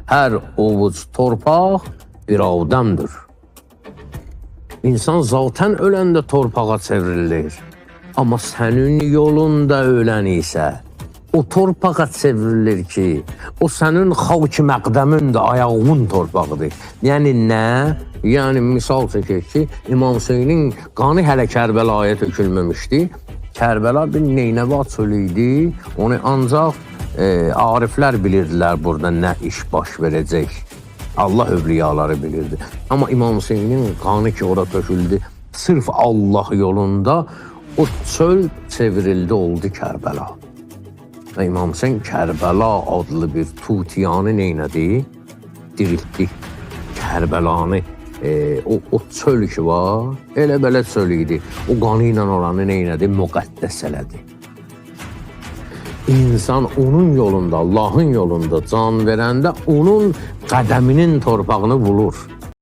Hər ovuc torpaq bir adamdır. İnsan zaten öləndə torpağa çevrilir. Amma sənin yolunda ölən isə o torpağa çevrilir ki, o sənin xalq-ı məqdəmin də ayağının torpağıdır. Yəni nə? Yəni misal çəkək ki, İmam Hüseynin qanı hələ Kərbəlaya tökülməmişdi. Kərbəla bir Neynəva çölü idi. Onu ancaq ariflər bilirdilər burada nə iş baş verəcək. Allah övliyaları bilirdi. Amma İmam Hüseynin qanı ki orada töküldü, sırf Allah yolunda o çöl çevrildi, oldu Kərbəla. Və İmam Hüseyin Kərbəla adlı bir tutiyanı neynədi? Diriltdi. Kərbəlanı, o çöl ki var, elə belə çöl idi. O qanı ilə oranı neynədi? Müqəddəs elədi. İnsan onun yolunda, Allahın yolunda can verəndə onun qədəminin torpağını bulur.